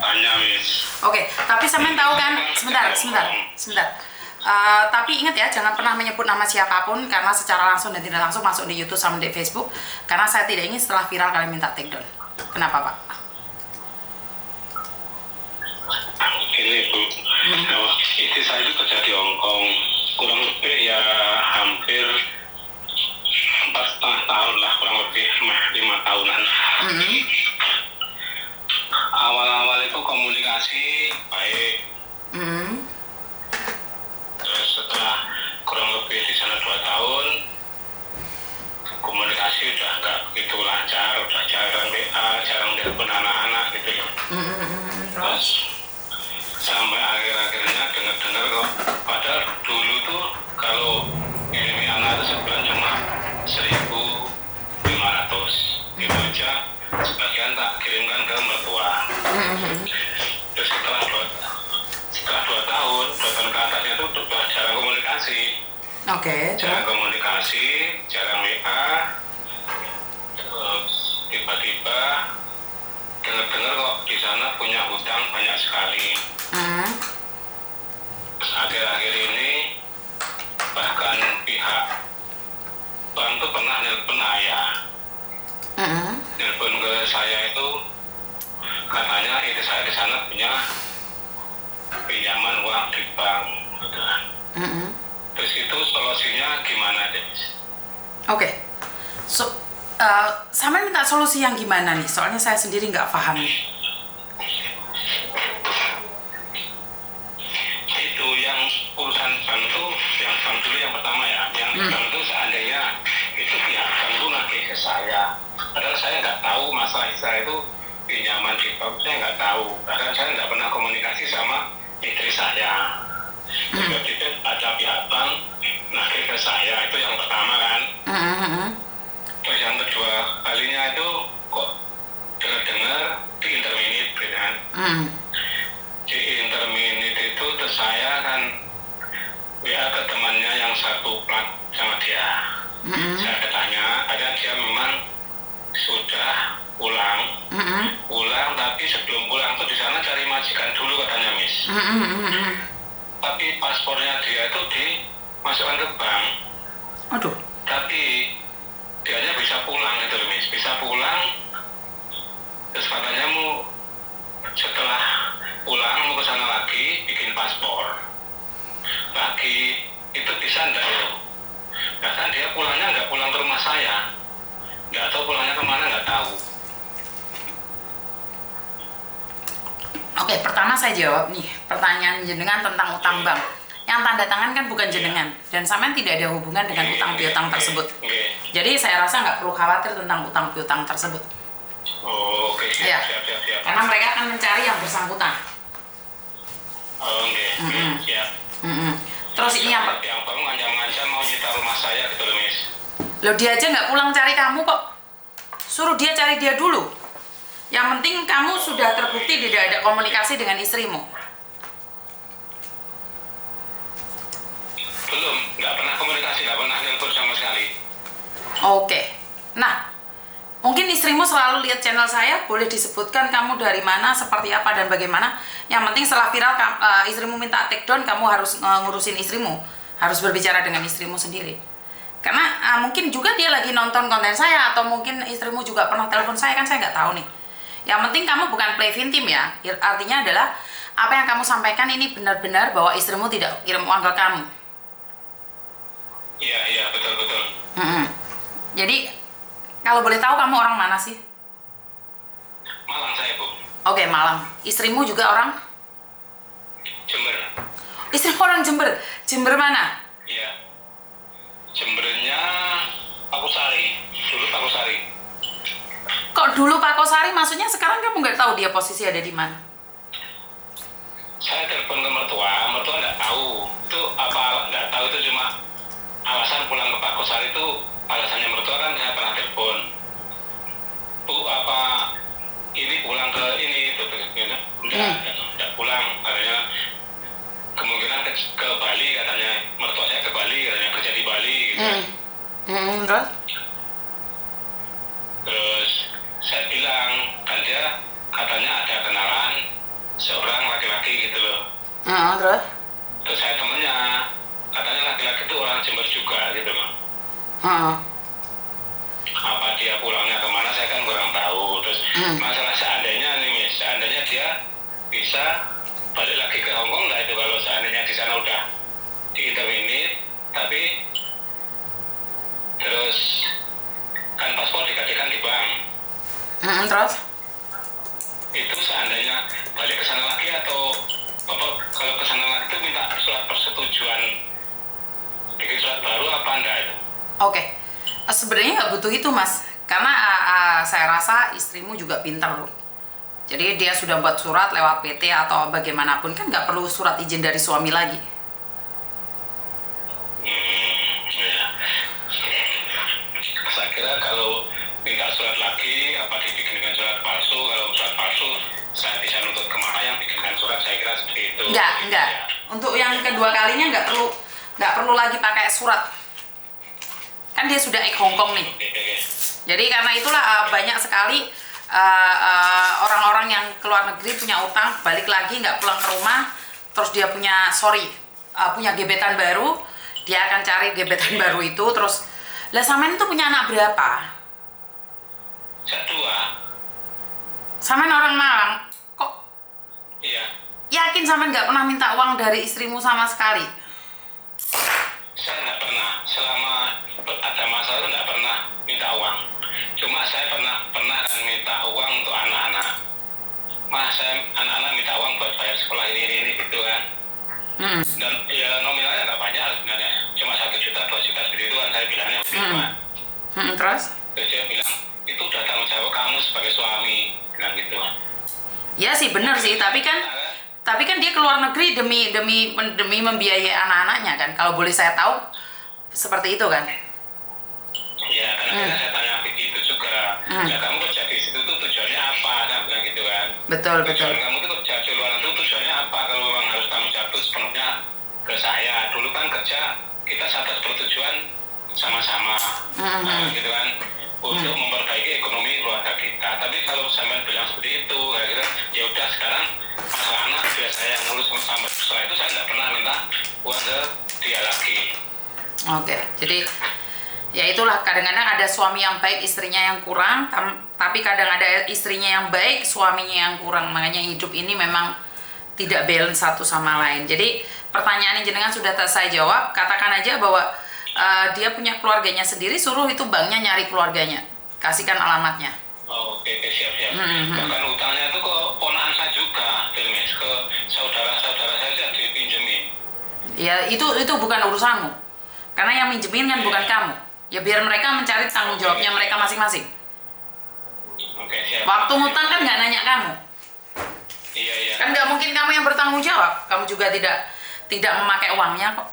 tanya, Miss. Oke, tapi sampean tahu kan? Sebentar. Tapi ingat ya, jangan pernah menyebut nama siapapun karena secara langsung dan tidak langsung masuk di YouTube sama di Facebook. Karena saya tidak ingin setelah viral kalian minta take down. Kenapa, Pak? Ini Bu, istri saya itu kerja di Hong Kong, kurang lebih ya hampir 4,5 tahun lah, kurang lebih 5 tahunan. Awal-awal itu komunikasi baik. Terus setelah kurang lebih di sana 2 tahun, komunikasi udah nggak begitu lancar, udah jarang WA, jarang telepon anak-anak gitu ya. Terus sampai akhir-akhirnya dengar-dengar kok, padahal dulu tuh kalau ngirimin anak itu sebulan cuma 1.500 gitu aja, sebagian tak kirimkan ke mertua. Terus setelah 2 tahun ke atasnya itu udah jarang komunikasi. Jarang komunikasi, jarang WA. Terus tiba-tiba dengar-dengar kok di sana punya hutang banyak sekali. Terus akhir-akhir ini bahkan pihak bank tuh pernah nelpon ayah. Nelpon ke saya itu katanya itu saya di sana punya pinjaman uang di bank. Terus itu solusinya gimana, Des? Oke. Sampean minta solusi yang gimana nih? Soalnya saya sendiri nggak paham. Itu yang urusan bank itu, yang bank dulu yang pertama ya, yang bank itu seandainya itu pihak bank itu nagih ke saya, padahal saya nggak tahu masalah saya itu pinjaman di bank, saya nggak tahu, bahkan saya nggak pernah komunikasi sama istri saya. Tiba-tiba ada pihak bank nagih ke saya, itu yang pertama kan. Terus yang kedua kalinya itu kok dengar-dengar di interminit kan. Di interminit itu terus saya kan WA ke temannya yang satu plat sama dia. Saya tanya, ada dia memang sudah pulang, tapi sebelum pulang tuh di sana cari majikan dulu katanya, Miss. Tapi paspornya dia itu dimasukkan ke bank. Tapi dianya bisa pulang gitu loh, Miss, bisa pulang. Terus katanya mau setelah pulang mau ke sana lagi bikin paspor lagi, itu bisa enggak loh? Bahkan dia pulangnya nggak pulang ke rumah saya, nggak tahu pulangnya kemana, nggak tahu. Oke, pertama saya jawab nih pertanyaan jenengan tentang utang bank. Yang tanda tangan kan bukan jenengan, dan sampean tidak ada hubungan dengan utang piutang tersebut. Jadi saya rasa nggak perlu khawatir tentang utang piutang tersebut. Siap. Karena mereka akan mencari yang bersangkutan. Siap. Terus ini yang bank ngancam-ngancam mau nyita rumah saya gitu loh, Miss. Loh, dia aja nggak pulang cari kamu kok. Suruh dia cari dia dulu. Yang penting kamu sudah terbukti tidak ada komunikasi dengan istrimu. Belum, nggak pernah komunikasi, nggak pernah nelpon sama sekali. Oke. Nah, mungkin istrimu selalu lihat channel saya, boleh disebutkan kamu dari mana, seperti apa, dan bagaimana. Yang penting setelah viral, istrimu minta take down, kamu harus ngurusin istrimu. Harus berbicara dengan istrimu sendiri. Karena mungkin juga dia lagi nonton konten saya, atau mungkin istrimu juga pernah telepon saya, kan saya nggak tahu nih. Yang penting kamu bukan play victim ya. Artinya adalah, apa yang kamu sampaikan ini benar-benar bahwa istrimu tidak kirim uang ke kamu. Iya, betul. Jadi, kalau boleh tahu kamu orang mana sih? Malang saya, Bu. Oke, Malang. Istrimu juga orang? Jember. Istrimu orang Jember. Jember mana? Iya. Jembernya Pakusari. Dulu Pakusari. Kok dulu Pakosari? Maksudnya sekarang kamu nggak tahu dia posisi ada di mana? Saya telepon ke mertua nggak tahu. Itu apa nggak tahu, itu cuma alasan pulang ke Pakosari itu alasannya mertua kan saya pernah telepon. Bu, apa ini pulang ke ini itu enggak pulang katanya, kemungkinan ke Bali katanya, mertua saya ke Bali katanya, kerja di Bali gitu. Terus saya bilang kan dia katanya ada kenalan seorang laki-laki gitu loh. Terus? Terus saya temennya, katanya laki-laki itu orang Jember juga gitu loh. Apa dia pulangnya kemana saya kan kurang tahu. Terus masalah seandainya nih, seandainya dia bisa balik lagi ke Hongkong nggak itu, kalau seandainya di sana udah diintervenir, tapi terus kan paspor digantikan di bank. Terus? Itu seandainya balik ke sana lagi atau apa, kalau ke sana lagi itu minta surat persetujuan bikin surat baru apa enggak itu? Oke. Sebenarnya nggak butuh itu, Mas, karena saya rasa istrimu juga pintar loh. Jadi dia sudah buat surat lewat PT atau bagaimanapun, kan nggak perlu surat izin dari suami lagi. Ya. Saya kira kalau minta surat lagi apa dibikinkan surat palsu, kalau surat palsu saya bisa nuntut kemana yang bikinkan surat, saya kira seperti itu. Enggak. Ya. Untuk yang kedua kalinya nggak perlu lagi pakai surat. Kan dia sudah Hongkong nih. Oke. Jadi karena itulah banyak sekali orang-orang yang keluar negeri punya utang, balik lagi nggak pulang ke rumah, terus dia punya gebetan baru, dia akan cari gebetan baru itu, terus lah Samen itu punya anak berapa? Saya 2. Samen orang Malang, kok Iya. yakin Samen nggak pernah minta uang dari istrimu sama sekali? Saya nggak pernah, selama ada masalah itu nggak pernah minta uang. Cuma saya pernah kan minta uang untuk anak-anak. Mas, saya anak-anak minta uang buat bayar sekolah ini gitu kan. Dan ya nominalnya nggak banyak sebenarnya, cuma 1 juta 2 juta seperti itu kan, saya bilangnya begitu. Terus? Terus dia bilang itu udah tanggung jawab kamu sebagai suami, bilang gitu kan. Ya sih bener sih, tapi kan dia keluar negeri demi membiayai anak-anaknya kan. Kalau boleh saya tahu seperti itu kan. Ya, karena saya tanya begitu juga. Ya kamu kerja di situ tuh tujuannya apa? Saya bilang gitu kan. Betul. Tujuan kamu tuh kerja di luar itu tujuannya apa? Kalau memang harus tanggung jawab itu sepenuhnya ke saya. Dulu kan kerja kita atas pertujuan sama-sama, gitu kan, untuk memperbaiki ekonomi keluarga kita. Tapi kalau sampean bilang seperti itu, kira-kira ya udah sekarang masalah anak biar saya yang ngurus, sampai setelah itu saya nggak pernah minta uang ke dia lagi. Oke, jadi ya itulah, kadang-kadang ada suami yang baik istrinya yang kurang, tapi kadang ada istrinya yang baik suaminya yang kurang. Makanya hidup ini memang tidak balance satu sama lain. Jadi pertanyaan yang jenengan sudah saya jawab. Katakan aja bahwa dia punya keluarganya sendiri, suruh itu banknya nyari keluarganya, kasihkan alamatnya. Oh, oke, siap. Bahkan utangnya itu ke ponakan saya juga, ke saudara-saudara saya dipinjemin. Ya itu bukan urusanmu, karena yang minjemin kan bukan kamu. Ya biar mereka mencari tanggung jawabnya mereka masing-masing. Oke, siap. Waktu ngutang kan nggak nanya kamu. Iya. Kan nggak mungkin kamu yang bertanggung jawab. Kamu juga tidak memakai uangnya kok.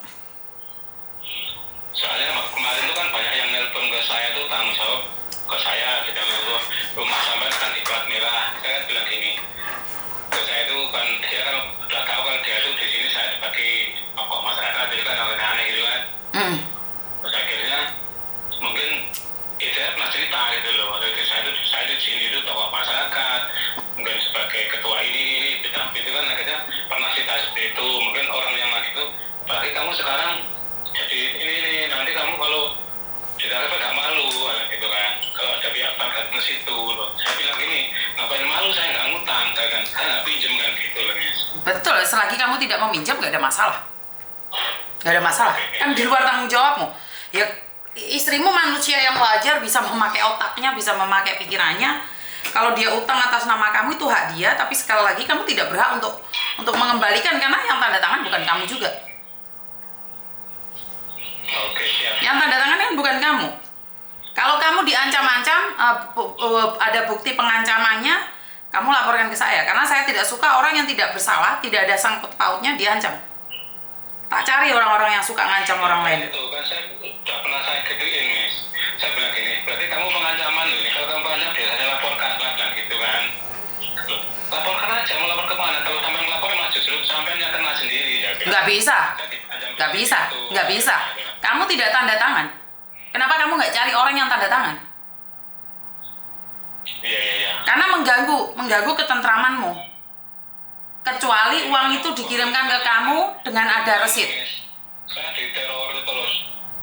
Soalnya kemarin itu kan banyak yang nelpon ke saya tuh tanggung jawab ke saya, tidak mau rumah sampai kan di plat merah. Saya kan bilang gini, terus saya itu kan dia kan udah tahu kalau dia tuh di sini saya sebagai tokoh masyarakat, jadi kan aneh gitu kan. Terus akhirnya mungkin saya pernah cerita gitu loh, saya di sini itu tokoh masyarakat, mungkin sebagai ketua ini itu kan akhirnya pernah cerita seperti itu. Mungkin orang yang lagi itu, apalagi kamu sekarang jadi ini nanti kamu kalau ditarik nggak malu gitu kan, kalau ada pihak bank datang ke situ loh. Saya bilang gini, ngapain malu, saya nggak ngutang, saya nggak pinjam kan gitu loh. Betul, selagi kamu tidak meminjam nggak ada masalah. Nggak ada masalah, kan di luar tanggung jawabmu. Ya istrimu manusia yang wajar, bisa memakai otaknya, bisa memakai pikirannya. Kalau dia utang atas nama kamu itu hak dia, tapi sekali lagi kamu tidak berhak untuk mengembalikan, karena yang tanda tangan bukan kamu juga. Oke, siap. Yang tanda tangan kan bukan kamu. Kalau kamu diancam-ancam, ada bukti pengancamannya, kamu laporkan ke saya. Karena saya tidak suka orang yang tidak bersalah, tidak ada sangkut pautnya diancam. Tak cari orang-orang yang suka ngancam orang lain. Itu kan saya udah pernah saya gituin, Miss. Saya bilang gini, berarti kamu pengancaman loh ini. Kalau kamu pengancam biasanya laporkan kan gitu kan. Loh, laporkan aja, mau lapor kemana? Kalau sampai melapor malah justru sampai yang kena sendiri. Ya, Nggak bisa. Nggak bisa. Kamu tidak tanda tangan. Kenapa kamu nggak cari orang yang tanda tangan? Iya. Karena mengganggu ketentramanmu. kecuali uang itu dikirimkan ke kamu dengan ada resit. Saya diteror terus.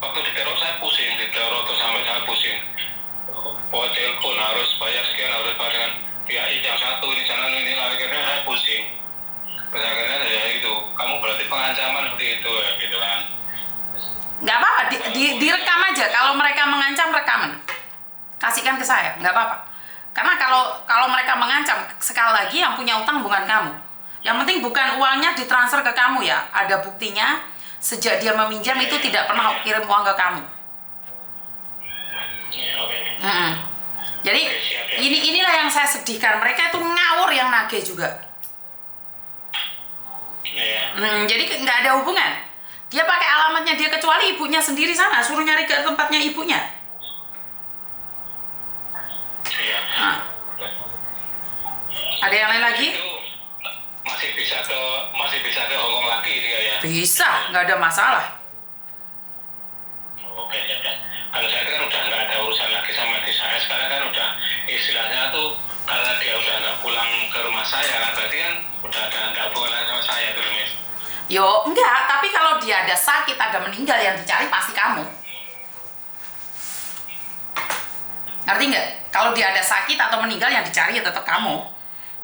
Waktu diteror saya pusing, diteror terus sampai saya pusing. Oh, telepon harus bayar sekian, harus bayar dengan pihak yang satu ini sana ini, akhirnya saya pusing. Terus akhirnya ya itu, kamu berarti pengancaman seperti itu ya, gitu kan? Nggak apa-apa, direkam aja. Kalau mereka mengancam, rekaman, kasihkan ke saya, nggak apa-apa. Karena kalau mereka mengancam, sekali lagi yang punya utang bukan kamu. Yang penting bukan uangnya ditransfer ke kamu ya. Ada buktinya, sejak dia meminjam itu tidak pernah kirim uang ke kamu. Jadi inilah yang saya sedihkan. Mereka itu ngawur yang nagih juga. Jadi nggak ada hubungan. Dia pakai alamatnya dia, kecuali ibunya sendiri sana, suruh nyari ke tempatnya ibunya. Ada yang lain lagi? Masih bisa ke Hongkong lagi dia ya? Bisa, nggak ada masalah. Oke, ya. Kalau saya kan udah nggak ada urusan lagi sama di saya. Sekarang kan udah istilahnya tuh, karena dia udah nggak pulang ke rumah saya kan, berarti kan udah nggak hubungan sama saya tuh, Miss. Yo, enggak. Tapi kalau dia ada sakit, ada meninggal, yang dicari pasti kamu. Ngerti nggak? Kalau dia ada sakit atau meninggal, yang dicari ya tetap kamu.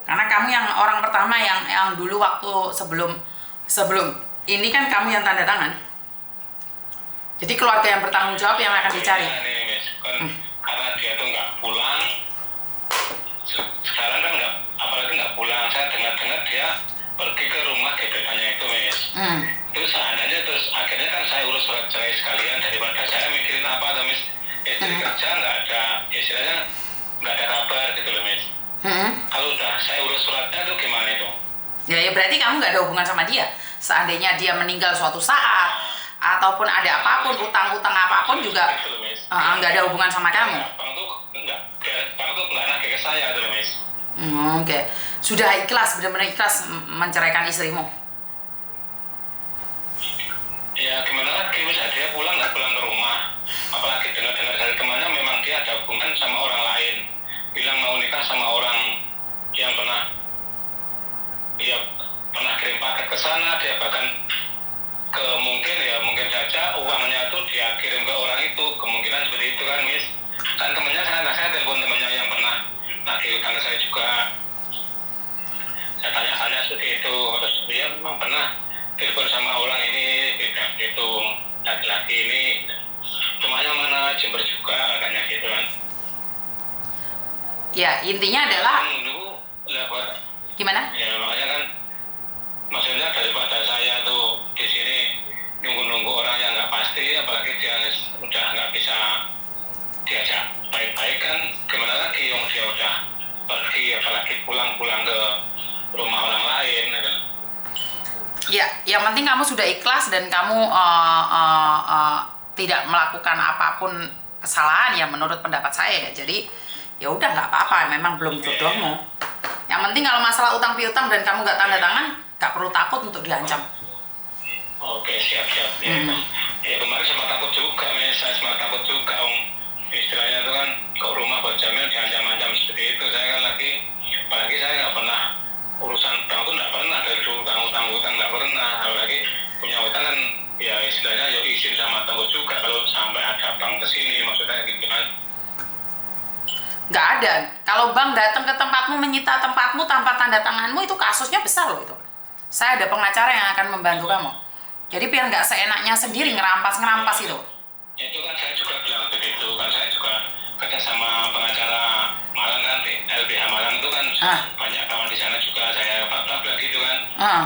Karena kamu yang orang pertama yang dulu waktu sebelum ini kan kamu yang tanda tangan. Jadi keluarga yang bertanggung jawab yang akan dicari. Karena dia tuh nggak pulang. Sekarang kan apalagi nggak pulang. Saya dengar dia pergi ke rumah gebetannya itu, Miss. Terus seandainya akhirnya kan saya urus surat cerai sekalian, daripada saya mikirin apa tuh, Miss. Istri kerja nggak ada, istilahnya nggak ada kabar gitu loh, Miss. Kalau udah saya urus suratnya tuh gimana itu? Ya berarti kamu nggak ada hubungan sama dia. Seandainya dia meninggal suatu saat, ataupun ada apapun, utang-utang apapun juga nggak ada hubungan sama kamu. Bang tuh nggak nagih ke saya tuh, Miss. Oke. Sudah ikhlas, benar-benar ikhlas menceraikan istrimu? Ya gimana lagi, Miss, dia pulang nggak pulang ke rumah. Apalagi dengar-dengar dari temannya memang dia ada hubungan sama orang lain. Bilang mau nikah sama orang yang pernah kirim paket ke sana, dia bahkan mungkin saja uangnya tuh dia kirim ke orang itu, kemungkinan seperti itu kan, Miss. Kan temennya saya telepon temennya yang pernah nagih utang ke saya juga. Saya tanya seperti itu, terus dia memang pernah telepon sama orang ini, itu laki-laki ini, rumahnya mana, Jember juga, katanya gitu kan. Ya, intinya adalah gimana? Ya makanya kan, maksudnya daripada saya tuh di sini nunggu orang yang nggak pasti, apalagi dia udah nggak bisa diajak baik-baik kan, gimana lagi yang dia udah pergi, apalagi pulang ke rumah orang lain gitu. Ya, yang penting kamu sudah ikhlas dan kamu tidak melakukan apapun kesalahan ya menurut pendapat saya. Jadi ya udah nggak apa-apa, memang belum jodohmu. Yang penting kalau masalah utang piutang dan kamu nggak tanda tangan, nggak perlu takut untuk diancam. Oke, siap. Ya kemarin sempat takut juga, saya sempat takut juga, istilahnya itu kan ke rumah buat jamin diancam-ancam seperti itu. Saya kan apalagi saya nggak pernah urusan utang tuh, nggak pernah dari dulu, utang nggak pernah. Apalagi punya utang kan ya istilahnya ya izin sama tangguh juga kalau sampai ada bank kesini, maksudnya gitu kan. Nggak ada. Kalau bank datang ke tempatmu, menyita tempatmu tanpa tanda tanganmu, itu kasusnya besar loh itu. Saya ada pengacara yang akan membantu kamu. Jadi biar nggak seenaknya sendiri ngerampas itu. Itu kan saya juga bilang begitu kan, saya juga kerja sama pengacara Malang kan, LBH Malang itu kan banyak kawan di sana juga, saya bilang gitu kan.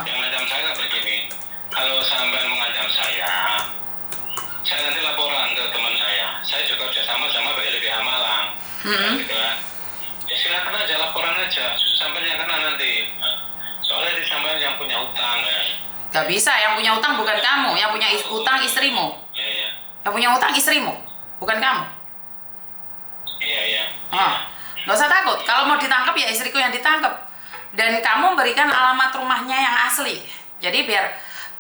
Yang ngancam saya kan begini, kalau sampai mengancam saya nanti laporan ke teman saya juga kerja sama LBH Malang. Gitu kan. Ya silakan aja, laporan aja, sampai yang kena nanti. Soalnya sampai yang punya utang kan. Gak bisa, yang punya utang bukan kamu, yang punya utang istrimu. Iya. Yang punya utang istrimu, bukan kamu. Iya. Gak usah takut, kalau mau ditangkap ya istriku yang ditangkap. Dan kamu berikan alamat rumahnya yang asli. Jadi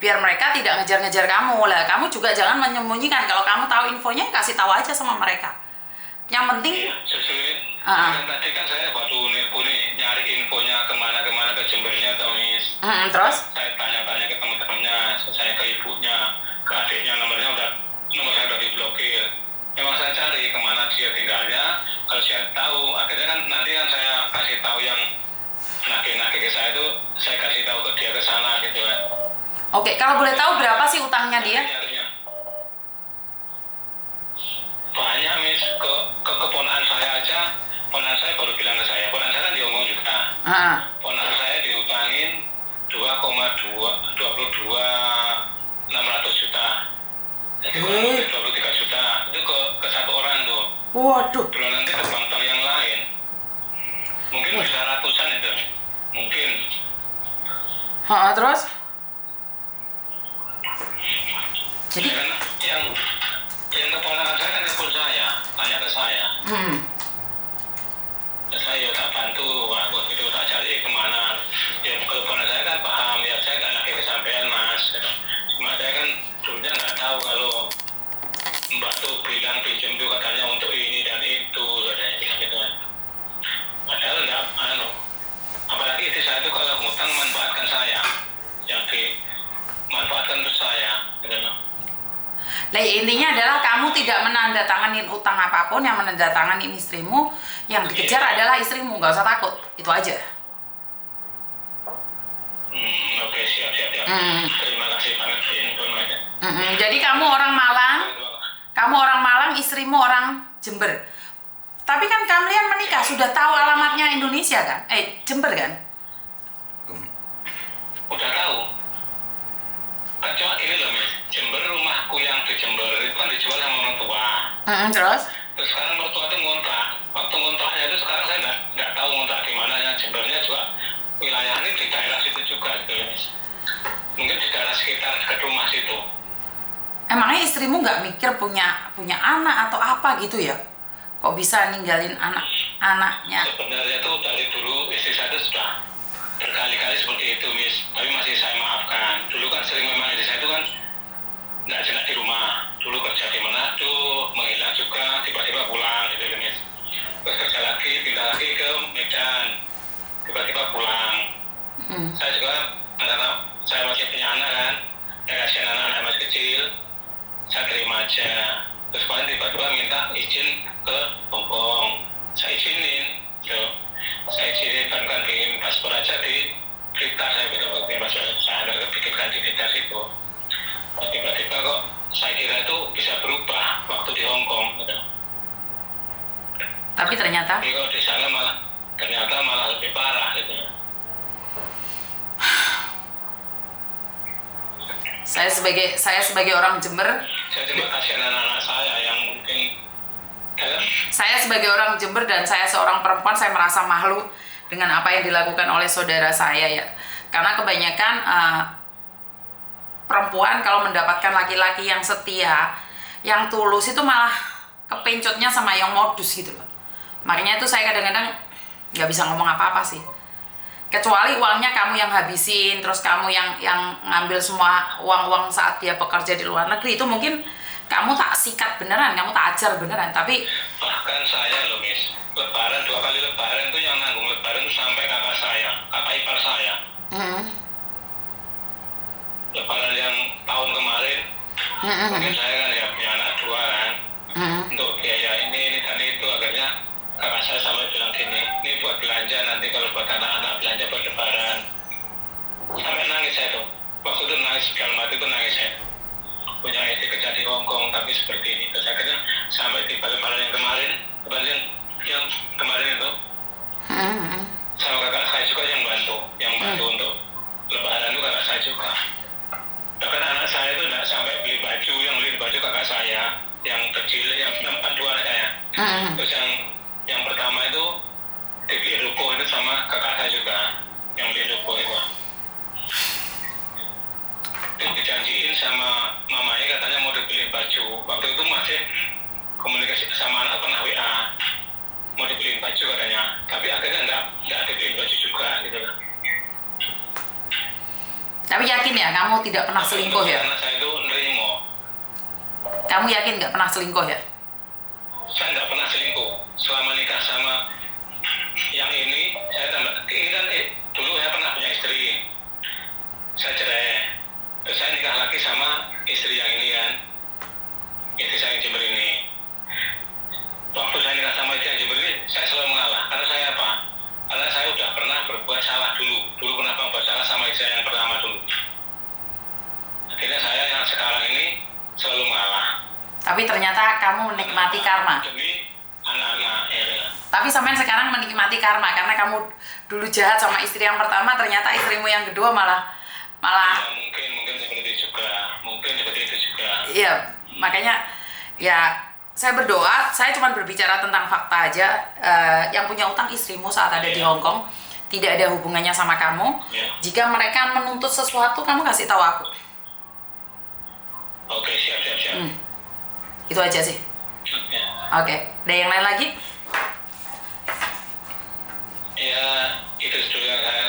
biar mereka tidak ngejar-ngejar kamu lah. Kamu juga jangan menyembunyikan. Kalau kamu tahu infonya, kasih tahu aja sama mereka. Yang penting Iya, sesuai. Kan tadi kan saya baru nyari infonya kemana-kemana ke Jembernya atau Miss. terus Saya tanya-tanya ke teman-temannya, saya ke ibunya, ke adiknya, nomor saya udah diblokir. Memang saya cari kemana dia tinggalnya. Kalau saya tahu, akhirnya kan nanti kan saya kasih tahu yang nagih-nagih ke saya itu, saya kasih tahu ke dia ke sana gitu kan. oke, kalau boleh tahu berapa sih utangnya dia? Nyarinya. Banyak Miss, ke keponakan saya aja, ponakan saya baru bilang ke saya, ponakan saya kan di Hongkong juga. Ponakan saya diutangin 2,22 juta. Jadi kurang lebih 23 juta. Itu ke satu orang tuh. Waduh. Belum nanti ke bank-bank yang lain. Mungkin bisa ratusan itu. Mungkin. Terus? Jadi yang keponakan saya kan telepon saya, tanya ke saya. Saya tak bantu, aku itu tak cari kemana. Ya kalau ponakan saya kan paham, ya saya nggak lagi kesampaian Mas. Cuma saya kan dulunya nggak tahu kalau Mbak tuh bilang pinjam tuh katanya untuk ini dan itu katanya gitu kan. Padahal nggak apalagi itu saya tuh kalau ngutang manfaatkan saya, yang dimanfaatkan untuk saya gitu kan. Nah, intinya adalah kamu tidak menandatangani utang apapun, yang menandatangani istrimu, yang dikejar adalah istrimu, nggak usah takut, itu aja. Oke, siap. Terima kasih banget informasinya. Jadi kamu orang Malang, istrimu orang Jember. Tapi kan kalian menikah sudah tahu alamatnya Indonesia kan? Jember kan? Udah tahu. Kan cuma ini loh Miss, Jember, rumahku yang di Jember itu kan dijual sama orang tua. Terus Sekarang mertua itu ngontrak. Waktu ngontraknya itu sekarang saya nggak tahu ngontrak di mana, yang Jembernya juga wilayah ini di daerah situ juga gitu loh Miss. Mungkin di daerah sekitar dekat rumah situ. emangnya istrimu nggak mikir punya anak atau apa gitu ya? Kok bisa ninggalin anaknya? Sebenarnya tuh dari dulu istri saya itu sudah berkali-kali seperti itu Miss, tapi masih saya maafkan. Dulu kan sering memang istri saya itu kan nggak jelas di rumah. Dulu kerja di Manado, menghilang juga, tiba-tiba pulang gitu Miss. Terus kerja lagi, pindah lagi ke Medan, tiba-tiba pulang. Saya juga karena saya masih punya anak kan, ya kasihan anak-anak masih kecil, saya terima aja. Terus kemarin tiba-tiba minta izin ke Hongkong, saya izinin, saya izinin bahkan bikin paspor aja di Blitar, saya bikin paspor, saya ada bikinkan di Blitar itu. Tiba-tiba kok saya kira itu bisa berubah waktu di Hongkong gitu. Tapi ternyata Tapi kalau di sana ternyata malah lebih parah gitu. saya sebagai orang Jember, Saya cuma kasihan anak-anak saya yang mungkin saya sebagai orang Jember dan saya seorang perempuan, saya merasa malu dengan apa yang dilakukan oleh saudara saya ya. Karena kebanyakan perempuan kalau mendapatkan laki-laki yang setia, yang tulus itu malah kepencotnya sama yang modus gitu loh. Makanya itu saya kadang-kadang nggak bisa ngomong apa-apa sih. Kecuali uangnya kamu yang habisin, terus kamu yang ngambil semua uang saat dia bekerja di luar negeri, itu mungkin kamu tak sikat beneran, kamu tak ajar beneran. Tapi bahkan saya loh Miss, lebaran 2 kali lebaran tuh yang nanggung lebaran tuh sampai kakak ipar saya. Lebaran yang tahun kemarin, mungkin saya kan ya punya anak 2 kan, untuk biaya ini dan itu, akhirnya kakak saya sampai bilang gini, ini buat belanja nanti kalau buat anak-anak belanja buat lebaran. Sampai nangis saya tuh, waktu itu nangis, dalam hati itu nangis saya. Punya istri kerja di Hongkong tapi seperti ini. Terus akhirnya sampai di lebaran yang kemarin itu, sama kakak saya juga yang bantu untuk lebaran itu kakak saya juga. Bahkan anak saya itu nggak sampai beli baju, yang beli baju kakak saya, yang kecil, yang 2 anak saya. Terus yang pertama itu dibeli ruko itu sama kakak saya juga, yang beli ruko itu. Dijanjiin sama mamanya katanya mau dibeliin baju. Waktu itu masih komunikasi sama anak, pernah WA mau dibeliin baju katanya, tapi akhirnya nggak dibeliin baju juga gitu kan. Tapi yakin ya kamu tidak pernah selingkuh ya? Karena saya itu nerimo. Kamu yakin nggak pernah selingkuh ya? saya nggak pernah selingkuh selama nikah sama yang ini. Saya tambah ini kan dulu saya pernah punya istri, saya cerai, terus saya nikah lagi sama istri yang ini kan, istri saya yang Jember ini. Waktu saya nikah sama istri yang Jember ini, saya selalu mengalah. Karena saya apa? Karena saya udah pernah berbuat salah dulu pernah berbuat salah sama istri saya yang pertama dulu. Akhirnya saya yang sekarang ini selalu mengalah. Tapi ternyata kamu menikmati karma. Demi anak-anak ya. Tapi sampean sekarang menikmati karma karena kamu dulu jahat sama istri yang pertama, ternyata istrimu yang kedua malah Ya, mungkin seperti itu juga. Iya, makanya ya saya berdoa, saya cuma berbicara tentang fakta aja. Yang punya utang istrimu saat ada di Hong Kong, tidak ada hubungannya sama kamu. Jika mereka menuntut sesuatu, kamu kasih tahu aku. Oke, siap. Itu aja sih. Ya. Oke, ada yang lain lagi? Ya, itu dulu yang saya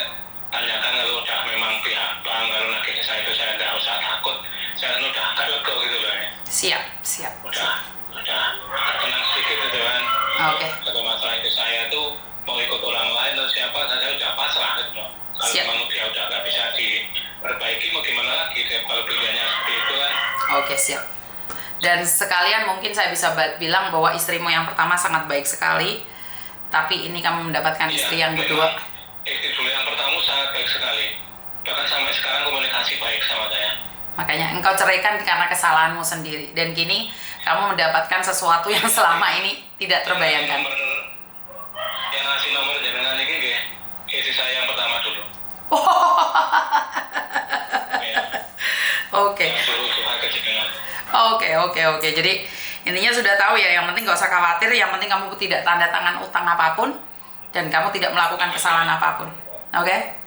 tanyakan. Kalau udah memang pihak bank kalau nagih ke saya itu saya nggak usah takut. Saya kan udah agak lega gitu loh ya. Siap. Udah tenang sedikit gitu kan. Oke. Satu masalah itu saya tuh mau ikut orang lain atau siapa, saya udah pasrah gitu loh. Kalau Siap. memang dia udah nggak bisa diperbaiki, mau gimana lagi? Kalau pilihannya seperti itu kan. Oke, siap. Dan sekalian mungkin saya bisa bilang bahwa istrimu yang pertama sangat baik sekali, tapi ini kamu mendapatkan istri yang kedua. Istri dulu yang pertama sangat baik sekali. Bahkan sampai sekarang komunikasi baik sama saya. Makanya engkau ceraikan karena kesalahanmu sendiri, dan kini kamu mendapatkan sesuatu yang selama ini tidak terbayangkan. Yang ngasih nomor jenengan ini nggih, istri saya yang pertama dulu. Ya. Oke. Yang dulu suka ke jenengan. Oke. Jadi intinya sudah tahu ya, yang penting gak usah khawatir, yang penting kamu tidak tanda tangan utang apapun dan kamu tidak melakukan kesalahan apapun. Oke?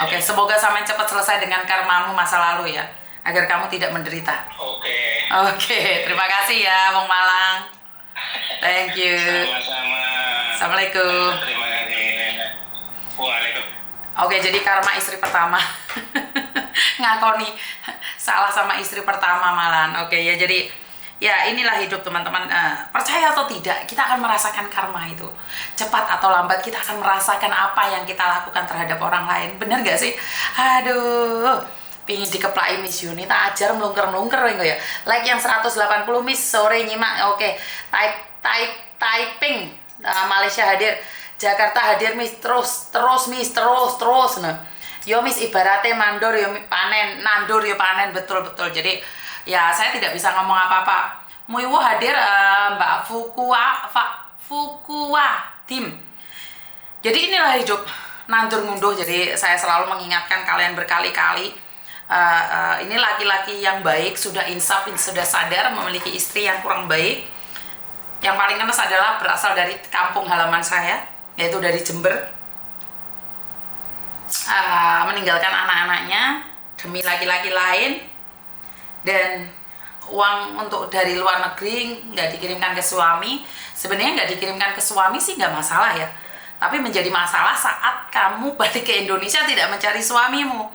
Oke, semoga sampai cepat selesai dengan karmamu masa lalu ya, agar kamu tidak menderita. Oke, terima kasih ya Bung Malang. Thank you. Sama-sama. Assalamualaikum. Terima kasih. Waalaikumsalam. Oke, jadi karma istri pertama. Ngakoni salah sama istri pertama malan. Oke ya, jadi ya inilah hidup teman-teman. Percaya atau tidak, kita akan merasakan karma itu. Cepat atau lambat kita akan merasakan apa yang kita lakukan terhadap orang lain. Bener gak sih? Aduh, pingin dikeplai Miss Yuni, tak ajar melungker-melungker ya. Like yang 180 Miss, sore nyimak. Oke, typing. Malaysia hadir, Jakarta hadir Miss, terus Miss, terus. Nah, yo Miss ibaratnya mandor yo panen, nandur yo panen, betul. Jadi ya saya tidak bisa ngomong apa-apa. Muiwo hadir Mbak Fukua tim. Jadi inilah hidup nandur ngunduh. Jadi saya selalu mengingatkan kalian berkali-kali, ini laki-laki yang baik, sudah insaf, sudah sadar memiliki istri yang kurang baik. Yang paling kenes adalah berasal dari kampung halaman saya, yaitu dari Jember. Meninggalkan anak-anaknya demi laki-laki lain, dan uang untuk dari luar negeri nggak dikirimkan ke suami. Sebenarnya nggak dikirimkan ke suami sih nggak masalah ya, tapi menjadi masalah saat kamu balik ke Indonesia tidak mencari suamimu.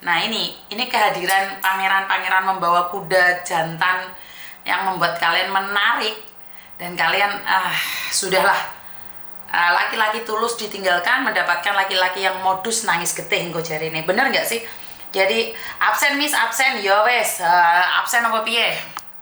Nah ini kehadiran pangeran-pangeran membawa kuda jantan yang membuat kalian menarik, dan kalian sudahlah, laki-laki tulus ditinggalkan, mendapatkan laki-laki yang modus nangis getih engko jari ini. Bener nggak sih? Jadi absen Miss, absen, yo wes, absen apa piye?